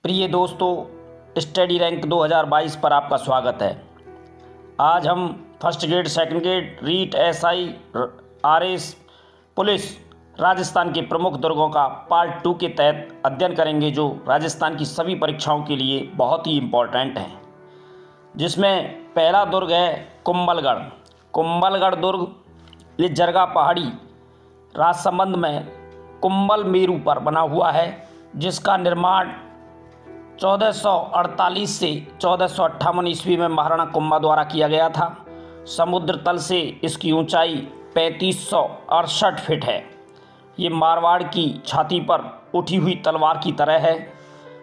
प्रिय दोस्तों, study rank 2022 पर आपका स्वागत है। आज हम first grade, second grade, REET, SI, RS, police, Rajasthan के प्रमुख दुर्गों का पार्ट 2 के तहत अध्ययन करेंगे, जो राजस्थान की सभी परीक्षाओं के लिए बहुत ही इम्पोर्टेंट हैं। जिसमें पहला दुर्ग है कुंभलगढ़। कुंभलगढ़ दुर्ग ये जरगा पहाड़ी राजसमंद में कुंभल मेरू पर बना हुआ है, जिसका निर्माण 1448 से 1458 ईस्वी में महाराणा कुंभा द्वारा किया गया था। समुद्र तल से इसकी ऊंचाई 3568 फीट है। ये मारवाड़ की छाती पर उठी हुई तलवार की तरह है।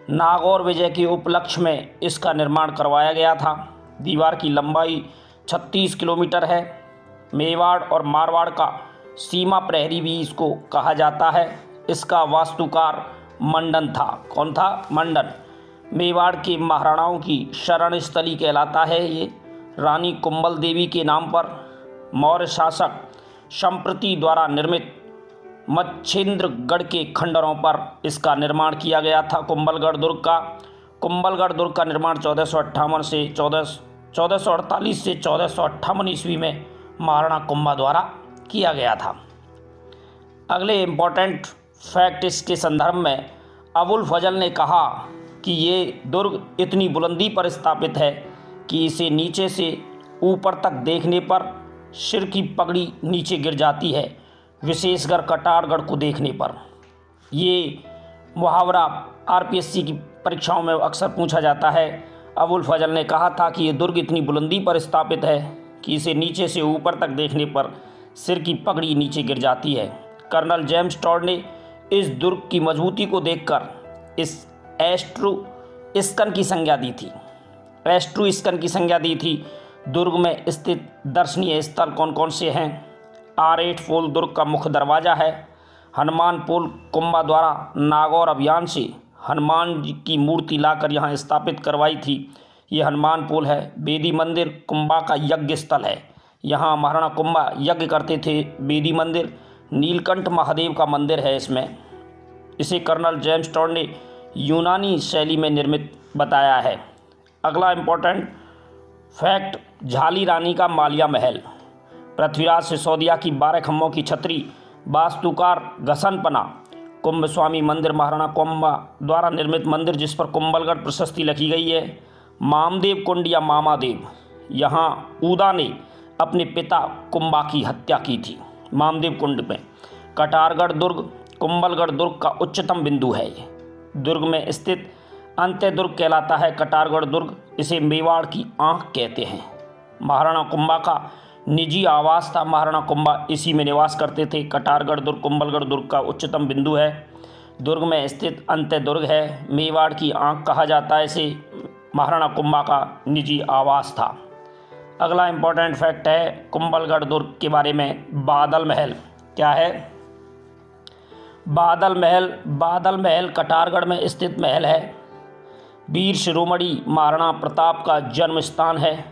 नागौर विजय के उपलक्ष्य में इसका निर्माण करवाया गया था। दीवार की लंबाई 36 किलोमीटर है। मेवाड़ और मारवाड़ का सीमा प्रहरी भी इसको कहा जाता है। इसका वास्तुकार मंडन था। कौन था? मंडन। मेवाड़ के महाराणाओं की शरण स्थली कहलाता है। ये रानी कुंभल देवी के नाम पर मौर्य शासक संप्रति द्वारा निर्मित मच्छेंद्रगढ़ के खंडरों पर इसका निर्माण किया गया था। कुंभलगढ़ दुर्ग का निर्माण 1448 से 1458 ईस्वी में महाराणा कुंभा द्वारा किया गया था। अगले इम्पोर्टेंट फैक्ट इसके संदर्भ में अबुल फजल ने कहा कि ये दुर्ग इतनी बुलंदी पर स्थापित है कि इसे नीचे से ऊपर तक देखने पर सिर की पगड़ी नीचे गिर जाती है, विशेषकर कटारगढ़ को देखने पर। ये मुहावरा आरपीएससी की परीक्षाओं में अक्सर पूछा जाता है। अबुल फजल ने कहा था कि ये दुर्ग इतनी बुलंदी पर स्थापित है कि इसे नीचे से ऊपर तक देखने पर सिर की पगड़ी नीचे गिर जाती है। कर्नल जेम्स टॉड ने इस दुर्ग की मजबूती को देखकर इस एस्ट्रूस्कन की संज्ञा दी थी। दुर्ग में स्थित दर्शनीय स्थल कौन कौन से हैं? R8 पोल दुर्ग का मुख्य दरवाज़ा है। हनुमान पोल कुंभा द्वारा नागौर अभियान से हनुमान जी की मूर्ति लाकर यहाँ स्थापित करवाई थी। ये हनुमान पोल है। बेदी मंदिर कुंभा का यज्ञ स्थल है। यहाँ महाराणा कुंभा यज्ञ करते थे। बेदी मंदिर नीलकंठ महादेव का मंदिर है। इसे कर्नल जेम्स टॉड ने यूनानी शैली में निर्मित बताया है। अगला इम्पोर्टेंट फैक्ट, झाली रानी का मालिया महल। पृथ्वीराज सिसोदिया की 12 खम्भों की छतरी, वास्तुकार घसनपना। कुंभ स्वामी मंदिर महाराणा कुंभा द्वारा निर्मित मंदिर, जिस पर कुंभलगढ़ प्रशस्ति लिखी गई है। मामदेव कुंड या मामादेव, यहाँ ऊदा ने अपने पिता कुंभा की हत्या की थी। मामदेव कुंड में कटारगढ़ दुर्ग कुंभलगढ़ दुर्ग का उच्चतम बिंदु है। दुर्ग में स्थित अंत्य दुर्ग कहलाता है। कटारगढ़ दुर्ग इसे मेवाड़ की आंख कहते हैं। महाराणा कुंभा का निजी आवास था। महाराणा कुंभा इसी में निवास करते थे। कटारगढ़ दुर्ग कुंभलगढ़ दुर्ग का उच्चतम बिंदु है। दुर्ग में स्थित अंत्य दुर्ग है। मेवाड़ की आंख कहा जाता है इसे। महाराणा कुंभा का निजी आवास था। अगला इम्पोर्टेंट फैक्ट है कुंभलगढ़ दुर्ग के बारे में, बादल महल। क्या है? बादल महल कटारगढ़ में स्थित महल है। वीर शिरोमणि महाराणा प्रताप का जन्म स्थान है।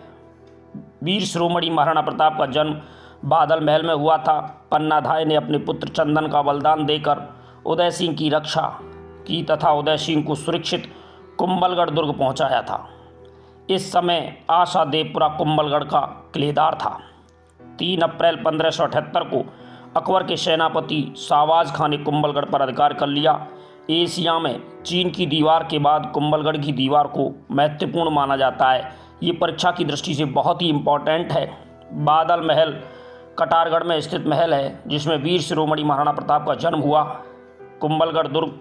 वीर शिरोमणि महाराणा प्रताप का जन्म बादल महल में हुआ था। पन्नाधाय ने अपने पुत्र चंदन का बलिदान देकर उदय सिंह की रक्षा की तथा उदय सिंह को सुरक्षित कुंभलगढ़ दुर्ग पहुंचाया था। इस समय आशा देवपुरा कुंभलगढ़ का किलेदार था। 3 अप्रैल 1578 को अकबर के सेनापति शाहबाज खान ने कुंभलगढ़ पर अधिकार कर लिया। एशिया में चीन की दीवार के बाद कुंभलगढ़ की दीवार को महत्वपूर्ण माना जाता है। ये परीक्षा की दृष्टि से बहुत ही इम्पोर्टेंट है। बादल महल कटारगढ़ में स्थित महल है, जिसमें वीर शिरोमणि महाराणा प्रताप का जन्म हुआ। कुंभलगढ़ दुर्ग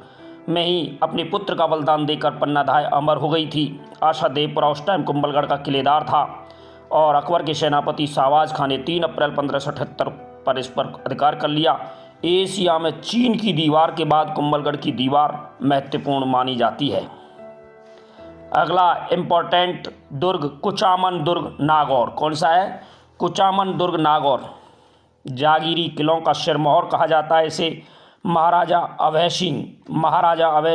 में ही अपने पुत्र का बलिदान देकर पन्नाधाय अमर हो गई थी। आशा देवपुरा उस टाइम कुंभलगढ़ का किलेदार था और अकबर के सेनापति शाहबाज खान ने 3 अप्रैल 1578 पर इस पर अधिकार कर लिया। एशिया में चीन की दीवार के बाद कुंभलगढ़ की दीवार महत्वपूर्ण मानी जाती है। अगला इम्पोर्टेंट दुर्ग कुचामन दुर्ग नागौर। कौन सा है? कुचामन दुर्ग नागौर। जागीरी किलों का सिरमौर कहा जाता है इसे। महाराजा अभय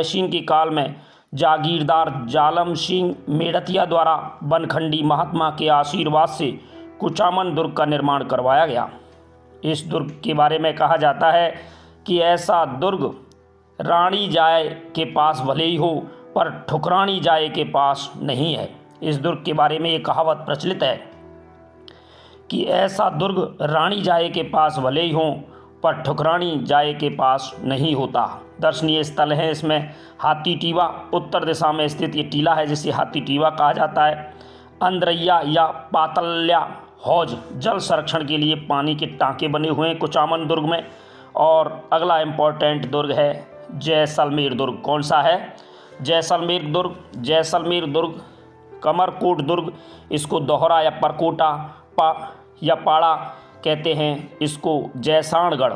सिंह के काल में जागीरदार जालम सिंह मेड़तिया द्वारा बनखंडी महात्मा के आशीर्वाद से कुचामन दुर्ग का निर्माण करवाया गया। इस दुर्ग के बारे में कहा जाता है कि ऐसा दुर्ग रानी जाय के पास भले ही हो, पर ठुकरानी जाए के पास नहीं है। इस दुर्ग के बारे में ये कहावत प्रचलित है कि ऐसा दुर्ग रानी जाए के पास भले ही हों, पर ठुकरानी जाए के पास नहीं होता। दर्शनीय स्थल है इसमें हाथी टीवा, उत्तर दिशा में स्थित ये टीला है जिसे हाथी टीवा कहा जाता है। अंद्रैया या पातल्या हौज, जल संरक्षण के लिए पानी के टांके बने हुए हैं कुचामन दुर्ग में। और अगला इम्पोर्टेंट दुर्ग है जैसलमेर दुर्ग। कौन सा है? जैसलमेर दुर्ग। जैसलमेर दुर्ग, कमरकोट दुर्ग, इसको दोहरा या परकोटा या पाड़ा कहते हैं, इसको जैसाणगढ़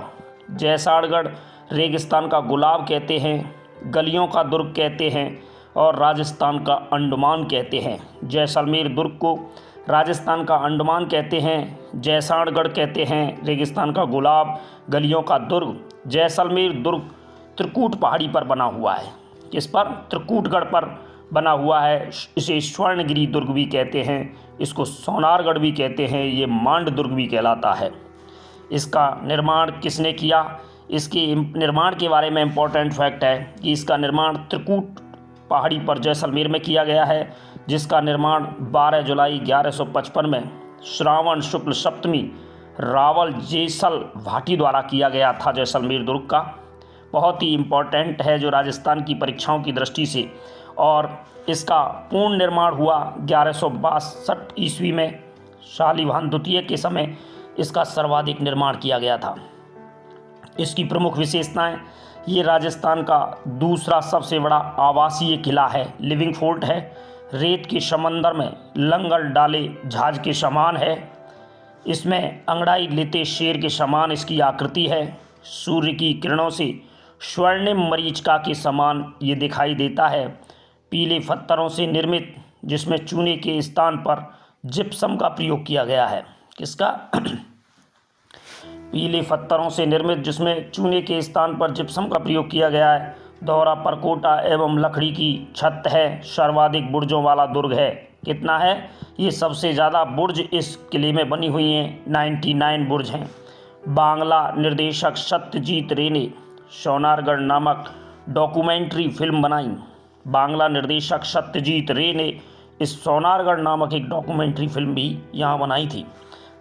रेगिस्तान का गुलाब कहते हैं, गलियों का दुर्ग कहते हैं और राजस्थान का अंडमान कहते हैं। जैसलमेर दुर्ग को राजस्थान का अंडमान कहते हैं, जैसाणगढ़ कहते हैं, रेगिस्तान का गुलाब, गलियों का दुर्ग। जैसलमेर दुर्ग त्रिकूट पहाड़ी पर बना हुआ है। किस पर? त्रिकूटगढ़ पर बना हुआ है। इसे स्वर्णगिरी दुर्ग भी कहते हैं, इसको सोनारगढ़ भी कहते हैं, ये मांड दुर्ग भी कहलाता है। इसका निर्माण किसने किया? इसके निर्माण के बारे में इम्पोर्टेंट फैक्ट है कि इसका निर्माण त्रिकूट पहाड़ी पर जैसलमेर में किया गया है, जिसका निर्माण 12 जुलाई 1155 में श्रावण शुक्ल सप्तमी रावल जेसल भाटी द्वारा किया गया था। जैसलमेर दुर्ग का बहुत ही इम्पोर्टेंट है जो राजस्थान की परीक्षाओं की दृष्टि से, और इसका पूर्ण निर्माण हुआ 1162 ईस्वी में। शालिवाहन द्वितीय के समय इसका सर्वाधिक निर्माण किया गया था। इसकी प्रमुख विशेषताएं, ये राजस्थान का दूसरा सबसे बड़ा आवासीय किला है, लिविंग फोर्ट है, रेत के समंदर में लंगर डाले जहाज के समान है, इसमें अंगड़ाई लेते शेर के समान इसकी आकृति है, सूर्य की किरणों से स्वर्णिम मरीचिका के समान ये दिखाई देता है, पीले पत्थरों से निर्मित जिसमें चूने के स्थान पर जिप्सम का प्रयोग किया गया है। किसका? पीले पत्थरों से निर्मित जिसमें चूने के स्थान पर जिप्सम का प्रयोग किया गया है। दोहरा परकोटा एवं लकड़ी की छत है, सर्वाधिक बुर्जों वाला दुर्ग है। कितना है? ये सबसे ज़्यादा बुर्ज इस किले में बनी हुई हैं, 99 बुर्ज हैं। बांग्ला निर्देशक सत्यजीत रे ने सोनारगढ़ नामक डॉक्यूमेंट्री फिल्म बनाई। बांग्ला निर्देशक सत्यजीत रे ने इस सोनारगढ़ नामक एक डॉक्यूमेंट्री फिल्म भी यहाँ बनाई थी।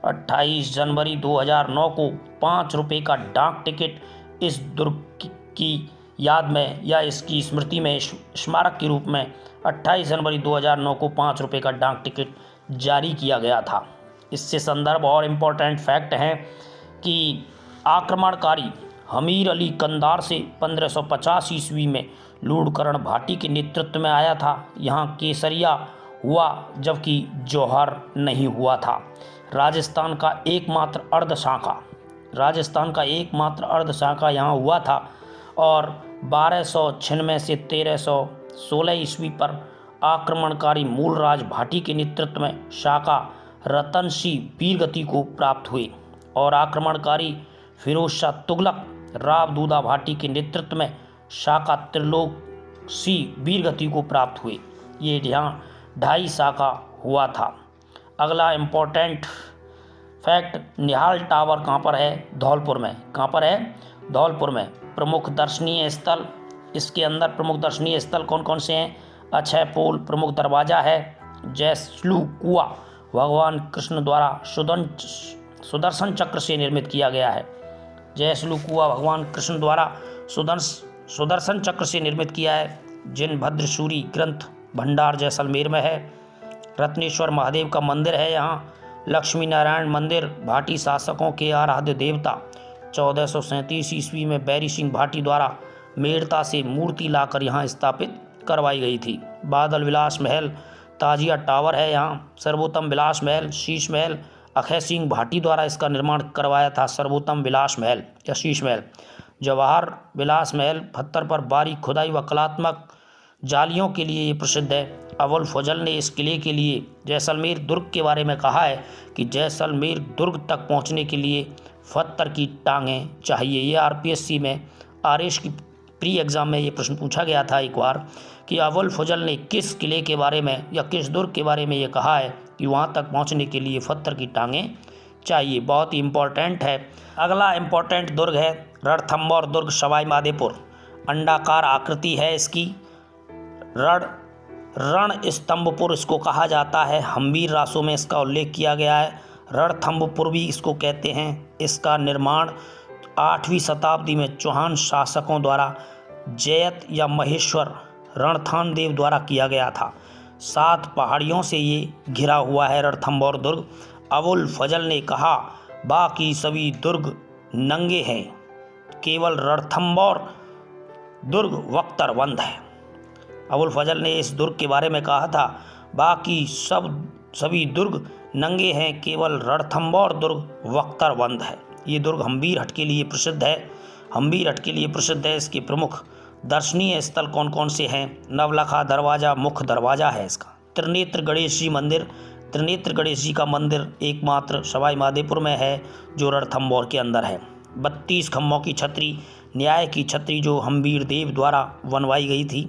28 जनवरी 2009 को 5 रुपये का डाक टिकट इस दुर्ग की याद में या इसकी स्मृति में स्मारक के रूप में 28 जनवरी 2009 को 5 रुपये का डाक टिकट जारी किया गया था। इससे संदर्भ और इम्पोर्टेंट फैक्ट हैं कि आक्रमणकारी हमीर अली कंधार से 1550 ईस्वी में लूणकरण भाटी के नेतृत्व में आया था। यहाँ केसरिया हुआ जबकि जौहर नहीं हुआ था। राजस्थान का एकमात्र अर्ध शाखा यहाँ हुआ था और 1296 से 1316 ईस्वी पर आक्रमणकारी मूलराज भाटी के नेतृत्व में शाखा रतन सिंह वीरगति को प्राप्त हुए और आक्रमणकारी फिरोज शाह तुगलक रावदूदा भाटी के नेतृत्व में शाखा त्रिलोक सिंह वीरगति को प्राप्त हुए। ये यहाँ 2.5 शाखा हुआ था। अगला इम्पोर्टेंट फैक्ट, निहाल टावर कहाँ पर है? धौलपुर में। कहाँ पर है? धौलपुर में। प्रमुख दर्शनीय स्थल, इसके अंदर प्रमुख दर्शनीय स्थल कौन कौन से हैं? अक्षय पोल प्रमुख दरवाज़ा है, जैसलू कुआ भगवान कृष्ण द्वारा सुदर्शन चक्र से निर्मित किया गया है। जैसलू कुआ भगवान कृष्ण द्वारा सुदर्शन चक्र से निर्मित किया है। जिनभद्रसूरी ग्रंथ भंडार जैसलमेर में है। रत्नेश्वर महादेव का मंदिर है यहाँ। लक्ष्मी नारायण मंदिर भाटी शासकों के आराध्य देवता। 1437 ईस्वी में बैरी सिंह भाटी द्वारा मेड़ता से मूर्ति लाकर यहाँ स्थापित करवाई गई थी। बादल विलास महल ताजिया टावर है यहाँ। सर्वोत्तम विलास महल शीश महल अक्षय सिंह भाटी द्वारा इसका निर्माण करवाया था। सर्वोत्तम विलास महल या शीश महल। जवाहर विलास महल पत्थर पर बारीक खुदाई व कलात्मक जालियों के लिए ये प्रसिद्ध है। अबुल फजल ने इस किले के लिए जैसलमेर दुर्ग के बारे में कहा है कि जैसलमेर दुर्ग तक पहुंचने के लिए पत्थर की टांगें चाहिए। ये आरपीएससी में आरएस की प्री एग्ज़ाम में ये प्रश्न पूछा गया था एक बार कि अबुल फजल ने किस किले के बारे में या किस दुर्ग के बारे में ये कहा है कि वहाँ तक पहुँचने के लिए पत्थर की टांगें चाहिए। बहुत ही इम्पोर्टेंट है। अगला इम्पोर्टेंट दुर्ग है रणथंभौर दुर्ग सवाई माधोपुर। अंडाकार आकृति है इसकी। रण रणस्तंभपुर इसको कहा जाता है। हम्बीर रासों में इसका उल्लेख किया गया है। रणथंभपुर भी इसको कहते हैं। इसका निर्माण 8वीं शताब्दी में चौहान शासकों द्वारा जयत या महेश्वर रणथानदेव द्वारा किया गया था। 7 पहाड़ियों से ये घिरा हुआ है रणथंभौर दुर्ग। अबुल फजल ने कहा, बाकी सभी दुर्ग नंगे हैं, केवल रणथंभौर दुर्ग वख्तरबंद है। अबुल फजल ने इस दुर्ग के बारे में कहा था, बाकी सभी दुर्ग नंगे हैं, केवल रणथंभौर दुर्ग वख्तरबंद है। ये दुर्ग हम्बीर हट के लिए प्रसिद्ध है। हम्बीर हट के लिए प्रसिद्ध है। इसके प्रमुख दर्शनीय स्थल कौन कौन से हैं? नवलखा दरवाज़ा मुख्य दरवाज़ा है इसका। त्रिनेत्र गणेश जी मंदिर, त्रिनेत्र गणेश जी का मंदिर एकमात्र सवाई माधोपुर में है जो रणथंभौर के अंदर है। 32 खम्भों की छतरी, न्याय की छतरी जो हम्बीर देव द्वारा बनवाई गई थी।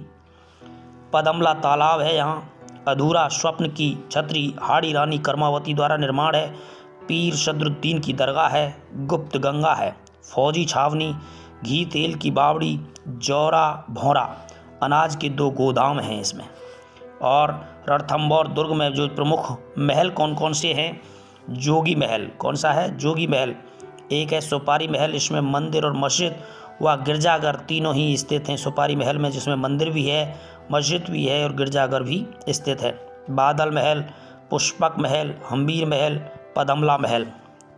पदमला तालाब है यहाँ। अधूरा स्वप्न की छतरी हाड़ी रानी कर्मावती द्वारा निर्माण है। पीर सदरुद्दीन की दरगाह है। गुप्त गंगा है। फौजी छावनी, घी तेल की बावड़ी, जौरा भौरा, अनाज के 2 गोदाम हैं इसमें। और रणथंभौर दुर्ग में जो प्रमुख महल कौन कौन से हैं? जोगी महल, कौन सा है? जोगी महल। एक है सुपारी महल, इसमें मंदिर और मस्जिद व गिरजाघर तीनों ही स्थित हैं सुपारी महल में, जिसमें मंदिर भी है, मस्जिद भी है और गिरजाघर भी स्थित है। बादल महल, पुष्पक महल, हम्बीर महल, पदमला महल।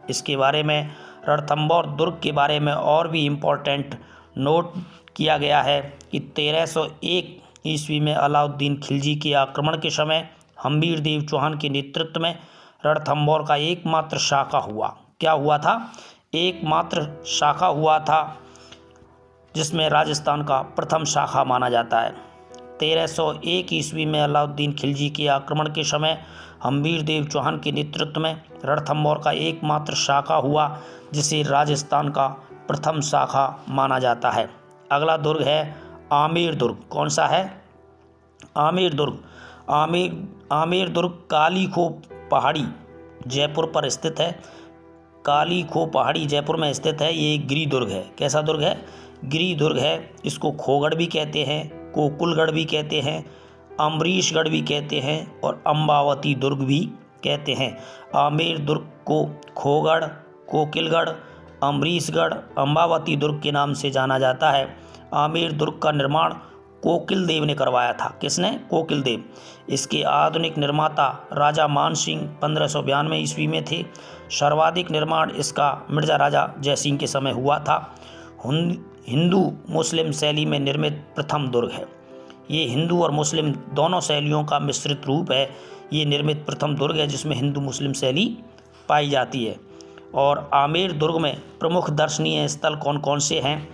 इसके बारे में रणथंभौर दुर्ग के बारे में और भी इम्पोर्टेंट नोट किया गया है कि 1301 ईस्वी में अलाउद्दीन खिलजी के आक्रमण के समय हम्बीर देव चौहान के नेतृत्व में रणथंभौर का एकमात्र शाखा हुआ। क्या हुआ था? एकमात्र शाखा हुआ था, जिसमें राजस्थान का प्रथम शाखा माना जाता है। 1301 ईस्वी में अलाउद्दीन खिलजी के आक्रमण के समय हम्बीर देव चौहान के नेतृत्व में रणथंभौर का एकमात्र शाखा हुआ, जिसे राजस्थान का प्रथम शाखा माना जाता है। अगला दुर्ग है आमेर दुर्ग। कौन सा है? आमेर दुर्ग। आमेर दुर्ग काली खो पहाड़ी जयपुर पर स्थित है। काली खो पहाड़ी जयपुर में स्थित है। ये गिरी दुर्ग है। कैसा दुर्ग है? गिरी दुर्ग है। इसको खोगढ़ भी कहते हैं, कोकुलगढ़ भी कहते हैं, अम्बरीशगढ़ भी कहते हैं और अम्बावती दुर्ग भी कहते हैं। आमेर दुर्ग को खोगढ़, कोकिलगढ़, अम्बरीशगढ़, अम्बावती दुर्ग के नाम से जाना जाता है। आमेर दुर्ग का निर्माण कोकिल देव ने करवाया था। किसने? कोकिल देव। इसके आधुनिक निर्माता राजा मान सिंह 1592 ईस्वी में थे। सर्वाधिक निर्माण इसका मिर्जा राजा जयसिंह के समय हुआ था। हिंदू मुस्लिम शैली में निर्मित प्रथम दुर्ग है। ये हिंदू और मुस्लिम दोनों शैलियों का मिश्रित रूप है। ये निर्मित प्रथम दुर्ग है जिसमें हिंदू मुस्लिम शैली पाई जाती है। और आमेर दुर्ग में प्रमुख दर्शनीय स्थल कौन कौन से हैं?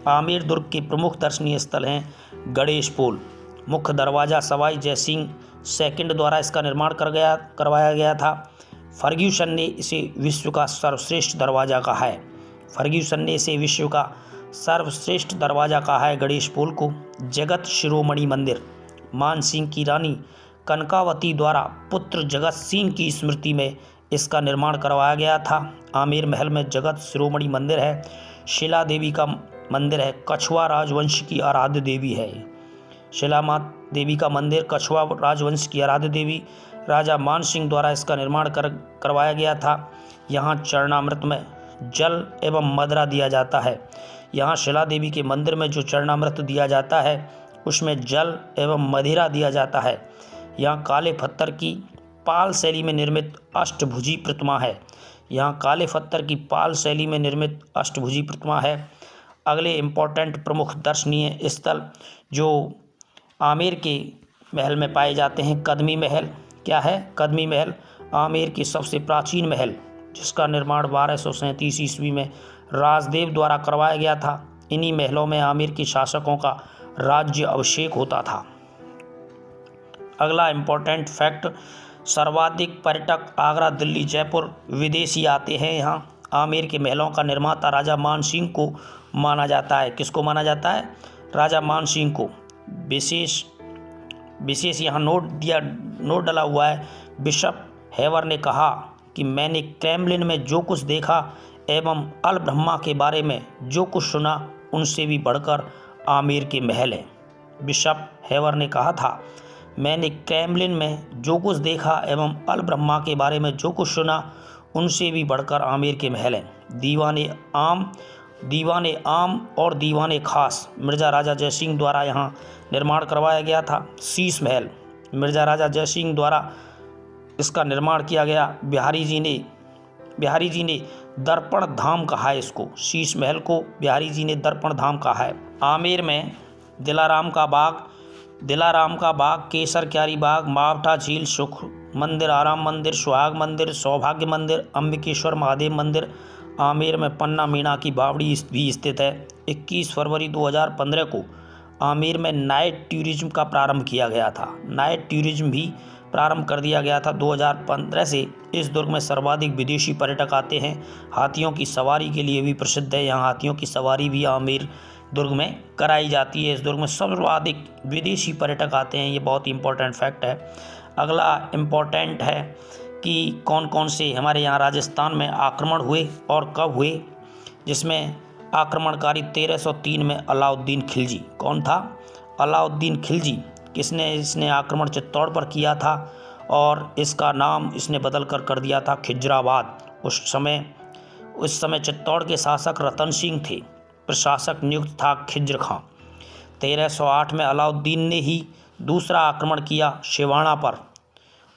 आमेर दुर्ग के प्रमुख दर्शनीय स्थल हैं गणेश पोल, मुख्य दरवाज़ा सवाई जयसिंह सेकंड द्वारा इसका निर्माण करवाया गया था। फर्ग्यूसन ने इसे विश्व का सर्वश्रेष्ठ दरवाज़ा कहा है। फर्ग्यूसन ने इसे विश्व का सर्वश्रेष्ठ दरवाज़ा कहा है गणेश पोल को। जगत शिरोमणि मंदिर, मान सिंह की रानी कनकावती द्वारा पुत्र जगत सिंह की स्मृति में इसका निर्माण करवाया गया था। आमेर महल में जगत शिरोमणि मंदिर है। शिला देवी का मंदिर है। कछुआ राजवंश की आराध्य देवी है। शिला माता देवी का मंदिर कछुआ राजवंश की आराध्य देवी, राजा मान सिंह द्वारा इसका निर्माण करवाया गया था। यहाँ चरणामृत में जल एवं मदरा दिया जाता है। यहाँ शिला देवी के मंदिर में जो चरणामृत दिया जाता है उसमें जल एवं मदिरा दिया जाता है। यहाँ काले पत्थर की पाल शैली में निर्मित अष्टभुजी प्रतिमा है। यहाँ काले पत्थर की पाल शैली में निर्मित अष्टभुजी प्रतिमा है। अगले इम्पोर्टेंट प्रमुख दर्शनीय स्थल जो आमेर के महल में पाए जाते हैं, कदमी महल। क्या है? कदमी महल आमेर की सबसे प्राचीन महल, जिसका निर्माण 1237 ईस्वी में राजदेव द्वारा करवाया गया था। इन्हीं महलों में आमेर के शासकों का राज्य अभिषेक होता था। अगला इम्पोर्टेंट फैक्ट, सर्वाधिक पर्यटक आगरा, दिल्ली, जयपुर विदेशी आते हैं यहाँ। आमेर के महलों का निर्माता राजा मान सिंह को माना जाता है। किसको माना जाता है? राजा मान सिंह को। विशेष यहाँ नोट डला हुआ है। बिशप हेवर ने कहा कि मैंने क्रेमलिन में जो कुछ देखा एवं अल ब्रह्मा के बारे में जो कुछ सुना, उनसे भी बढ़कर आमेर के महल हैं। बिशप हेवर ने कहा था, मैंने क्रेमलिन में जो कुछ देखा एवं अल ब्रह्मा के बारे में जो कुछ सुना, उनसे भी बढ़कर आमेर के महल हैं। दीवाने आम और दीवाने खास मिर्ज़ा राजा जयसिंह द्वारा यहाँ निर्माण करवाया गया था। शीश महल मिर्ज़ा राजा जयसिंह द्वारा इसका निर्माण किया गया। बिहारी जी ने दर्पण धाम कहा है इसको। शीश महल को बिहारी जी ने दर्पण धाम कहा है। आमेर में दिलाराम का बाग, केसर क्यारी बाग, मावठा झील, सुख मंदिर, आराम मंदिर, सुहाग मंदिर, सौभाग्य मंदिर, अंबिकेश्वर महादेव मंदिर। आमेर में पन्ना मीणा की बावड़ी भी स्थित है। 21 फरवरी 2015 को आमेर में नाइट टूरिज्म का प्रारंभ किया गया था। नाइट टूरिज्म भी प्रारंभ कर दिया गया था 2015 से। इस दुर्ग में सर्वाधिक विदेशी पर्यटक आते हैं। हाथियों की सवारी के लिए भी प्रसिद्ध है। यहाँ हाथियों की सवारी भी आमेर दुर्ग में कराई जाती है। इस दुर्ग में सर्वाधिक विदेशी पर्यटक आते हैं। ये बहुत इंपॉर्टेंट फैक्ट है। अगला इम्पोर्टेंट है कि कौन कौन से हमारे यहाँ राजस्थान में आक्रमण हुए और कब हुए, जिसमें आक्रमणकारी 1303 में अलाउद्दीन खिलजी। कौन था? अलाउद्दीन खिलजी। इसने आक्रमण चित्तौड़ पर किया था और इसका नाम इसने बदल कर दिया था खिजराबाद। उस समय चित्तौड़ के शासक रतन सिंह थे। प्रशासक नियुक्त था खिज्र खां। 1308 में अलाउद्दीन ने ही दूसरा आक्रमण किया सिवाना पर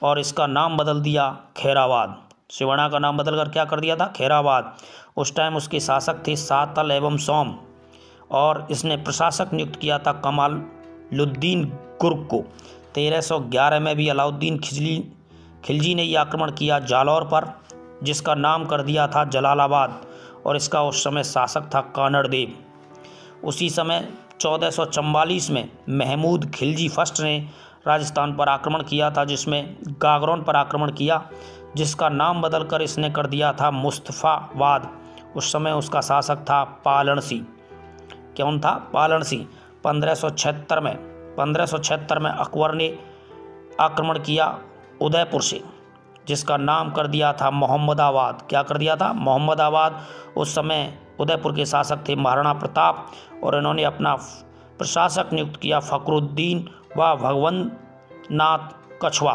और इसका नाम बदल दिया खैराबाद। सिवाना का नाम बदलकर क्या कर दिया था? खैराबाद। उस टाइम उसके शासक थे सातल एवं सोम और इसने प्रशासक नियुक्त किया था कमालुद्दीन गुर्ग को। 1311 में भी अलाउद्दीन खिलजी ने यह आक्रमण किया जालौर पर, जिसका नाम कर दिया था जलालाबाद और इसका उस समय शासक था कानड़देव। उसी समय 1444 में महमूद खिलजी फर्स्ट ने राजस्थान पर आक्रमण किया था, जिसमें गागरोन पर आक्रमण किया, जिसका नाम बदलकर इसने कर दिया था मुस्तफ़ाबाद। उस समय उसका शासक था पालन सिंह। कौन था? पालन सिंह। 1576 में अकबर ने आक्रमण किया उदयपुर से, जिसका नाम कर दिया था मोहम्मदाबाद। क्या कर दिया था? मोहम्मदाबाद। उस समय उदयपुर के शासक थे महाराणा प्रताप और इन्होंने अपना प्रशासक नियुक्त किया फखरुद्दीन व भगवंत नाथ कछवा।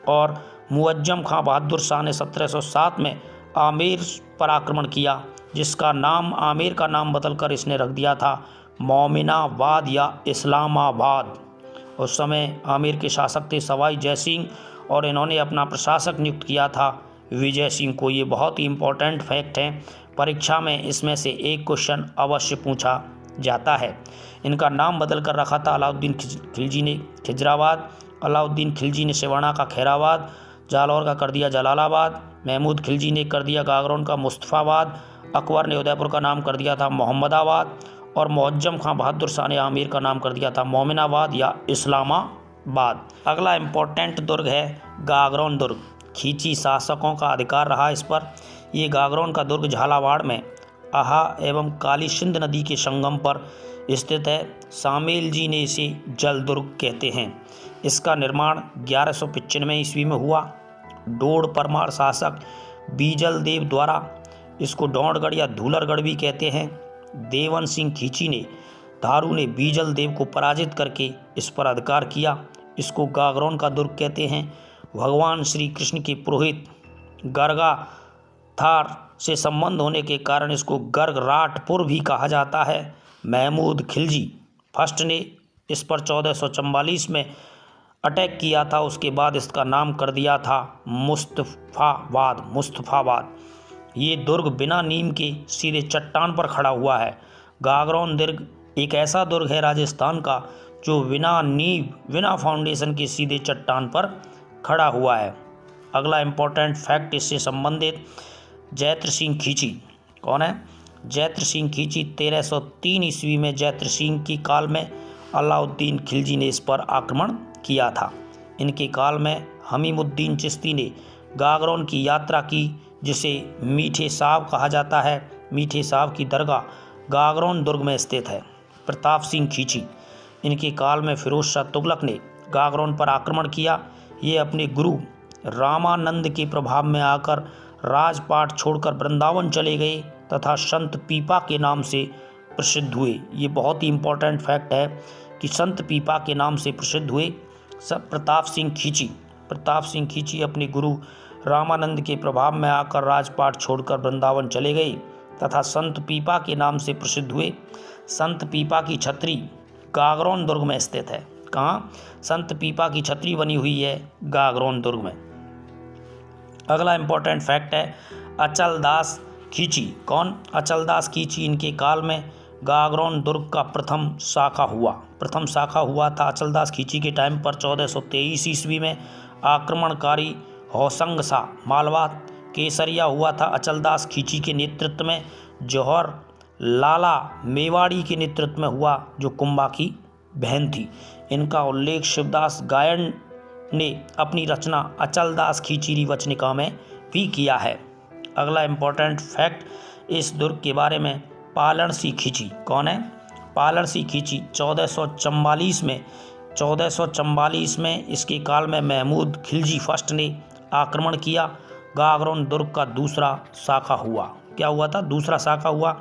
और मुअज्जम खां बहादुर शाह ने 1707 में आमेर पर आक्रमण किया, जिसका नाम आमेर का नाम बदलकर इसने रख दिया था मोमिनाबाद या इस्लामाबाद। उस समय आमेर के शासक थे सवाई जय सिंह और इन्होंने अपना प्रशासक नियुक्त किया था विजय सिंह को। ये बहुत ही इम्पोर्टेंट फैक्ट है। परीक्षा में इसमें से एक क्वेश्चन अवश्य पूछा जाता है। इनका नाम बदल कर रखा था अलाउद्दीन खिलजी ने खिजराबाद, अलाउद्दीन खिलजी ने सिवाना का खैराबाद, जालौर का कर दिया जलालाबाद, महमूद खिलजी ने कर दिया गागरोन का मुस्तफ़ाबाद, अकबर ने उदयपुर का नाम कर दिया था मोहम्मदाबाद और मुअज्जम खां बहादुर शाह ने आमेर का नाम कर दिया था मोमिनाबाद या इस्लामाबाद। अगला इम्पोर्टेंट दुर्ग है गागरोन दुर्ग। खींची शासकों का अधिकार रहा इस पर। ये गागरोन का दुर्ग झालावाड़ में आहा एवं काली सिंध नदी के संगम पर स्थित है। सामेल जी ने इसे जल दुर्ग कहते हैं। इसका निर्माण 1195 ईस्वी में हुआ। डोड़ परमार शासक बीजल देव द्वारा इसको डौंडगढ़ या धूलरगढ़ भी कहते हैं। देवन सिंह खींची ने धारू ने बीजल देव को पराजित करके इस पर अधिकार किया। इसको गागरोन का दुर्ग कहते हैं। भगवान श्री कृष्ण के पुरोहित गर्गाथार से संबंध होने के कारण इसको गर्गराटपुर भी कहा जाता है। महमूद खिलजी फर्स्ट ने इस पर 1444 में अटैक किया था। उसके बाद इसका नाम कर दिया था मुस्तफ़ाबाद। ये दुर्ग बिना नीम के सीधे चट्टान पर खड़ा हुआ है। गागरोन दुर्ग एक ऐसा दुर्ग है राजस्थान का जो बिना नींव बिना फाउंडेशन के सीधे चट्टान पर खड़ा हुआ है। अगला इम्पोर्टेंट फैक्ट इससे संबंधित जैत्र सिंह खींची। कौन है? जैत्र सिंह खींची 1303 ईस्वी में जैत्र सिंह की काल में अलाउद्दीन खिलजी ने इस पर आक्रमण किया था। इनके काल में हमीमुद्दीन चिश्ती ने गागरोन की यात्रा की, जिसे मीठे साहब कहा जाता है। मीठे साहब की दरगाह गागरोन दुर्ग में स्थित है। प्रताप सिंह खींची, इनके काल में फिरोज शाह तुगलक ने गागरोन पर आक्रमण किया। ये अपने गुरु रामानंद के प्रभाव में आकर राजपाट छोड़कर वृंदावन चले गए तथा संत पीपा के नाम से प्रसिद्ध हुए। ये बहुत ही इम्पोर्टेंट फैक्ट है कि संत पीपा के नाम से प्रसिद्ध हुए। प्रताप सिंह खींची अपने गुरु रामानंद के प्रभाव में आकर राजपाट छोड़कर वृंदावन चले गए तथा संत पीपा के नाम से प्रसिद्ध हुए। संत पीपा की छतरी गागरौन दुर्ग में स्थित है। कहाँ? संत पीपा की छतरी बनी हुई है गागरौन दुर्ग में। अगला इंपॉर्टेंट फैक्ट है अचलदास खींची। कौन? अचलदास खींची। इनके काल में गागरौन दुर्ग का प्रथम शाखा हुआ था अचलदास खींची के टाइम पर। 1423 ईस्वी में आक्रमणकारी होसंग सा मालवा केसरिया हुआ था अचलदास खींची के नेतृत्व में। जौहर लाला मेवाड़ी के नेतृत्व में हुआ, जो कुंभा की बहन थी। इनका उल्लेख शिवदास गायन ने अपनी रचना अचलदास खींचीरी वचनिका में भी किया है। अगला इंपॉर्टेंट फैक्ट इस दुर्ग के बारे में पालण सिंह खींची। कौन है? पालण सिंह खींची। 1444 में इसके काल में महमूद खिलजी फर्स्ट ने आक्रमण किया। गागरौन दुर्ग का दूसरा शाखा हुआ। क्या हुआ था? दूसरा शाखा हुआ।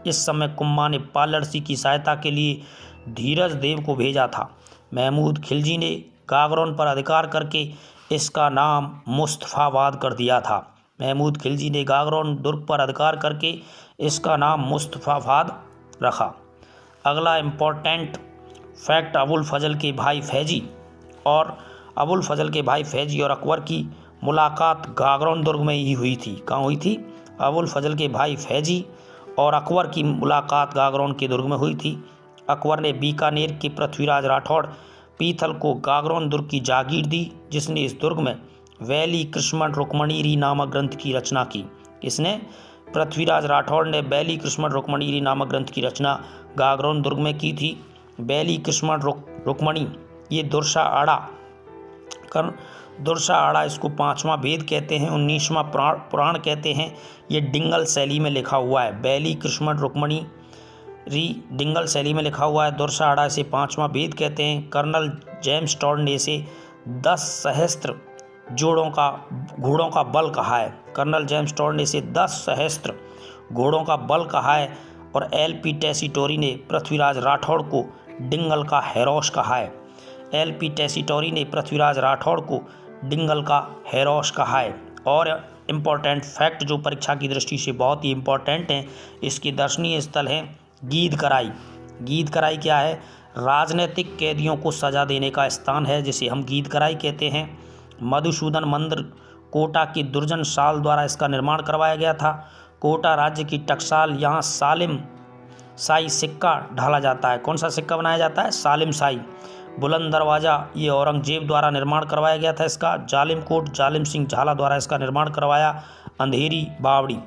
इस समय कुंभा ने पालण सिंह की सहायता के लिए धीरज देव को भेजा था। महमूद खिलजी ने गागरौन पर अधिकार करके इसका नाम मुस्तफाबाद कर दिया था। महमूद खिलजी ने गागरौन दुर्ग पर अधिकार करके इसका नाम मुस्तफाबाद रखा। अगला इम्पोर्टेंट फैक्ट अबुल फजल के भाई फैजी और अकबर की मुलाकात गागरौन दुर्ग में ही हुई थी। कहाँ हुई थी? अबुल फजल के भाई फैजी और अकबर की मुलाकात गागरौन के दुर्ग में हुई थी। अकबर ने बीकानेर के पृथ्वीराज राठौड़ पीथल को गागरौन दुर्ग की जागीर दी, जिसने इस दुर्ग में वैली कृष्ण रुक्मणीरी नामक ग्रंथ की रचना की। किसने? पृथ्वीराज राठौड़ ने वैली कृष्ण रुक्मणीरी नामक ग्रंथ की रचना गागरौन दुर्ग में की थी। वैली कृष्ण रुक्मणी ये दुर्सा आड़ा इसको 5वां वेद कहते हैं, 19वां पुराण कहते हैं। ये डिंगल शैली में लिखा हुआ है। वैली कृष्ण रुक्मणी डिंगल शैली में लिखा हुआ है। दुर्सा आड़ा इसे 5वां वेद कहते हैं। कर्नल जेम्स टॉड ने इसे 10 सहस्त्र घोड़ों का बल कहा है। कर्नल जेम्स टॉड ने इसे 10 सहस्त्र घोड़ों का बल कहा है। और एल.पी. टेसीटोरी ने पृथ्वीराज राठौड़ को डिंगल का हैरोश कहा है। एल.पी. टेसीटोरी ने पृथ्वीराज राठौड़ को डिंगल का हैरोश कहा है। और इम्पॉर्टेंट फैक्ट जो परीक्षा की दृष्टि से बहुत ही इम्पॉर्टेंट हैं, इसके दर्शनीय स्थल हैं गीदकराई। गीदकराई क्या है? राजनीतिक कैदियों को सजा देने का स्थान है, जिसे हम गीदकराई कहते हैं। मधुसूदन मंदिर कोटा की दुर्जन साल द्वारा इसका निर्माण करवाया गया था। कोटा राज्य की टकसाल यहाँ सालिम शाही सिक्का ढाला जाता है। कौन सा सिक्का बनाया जाता है? सालिम शाही। बुलंद दरवाज़ा ये औरंगजेब द्वारा निर्माण करवाया गया था इसका। जालिम कोट जालिम सिंह झाला द्वारा इसका निर्माण करवाया। अंधेरी बावड़ी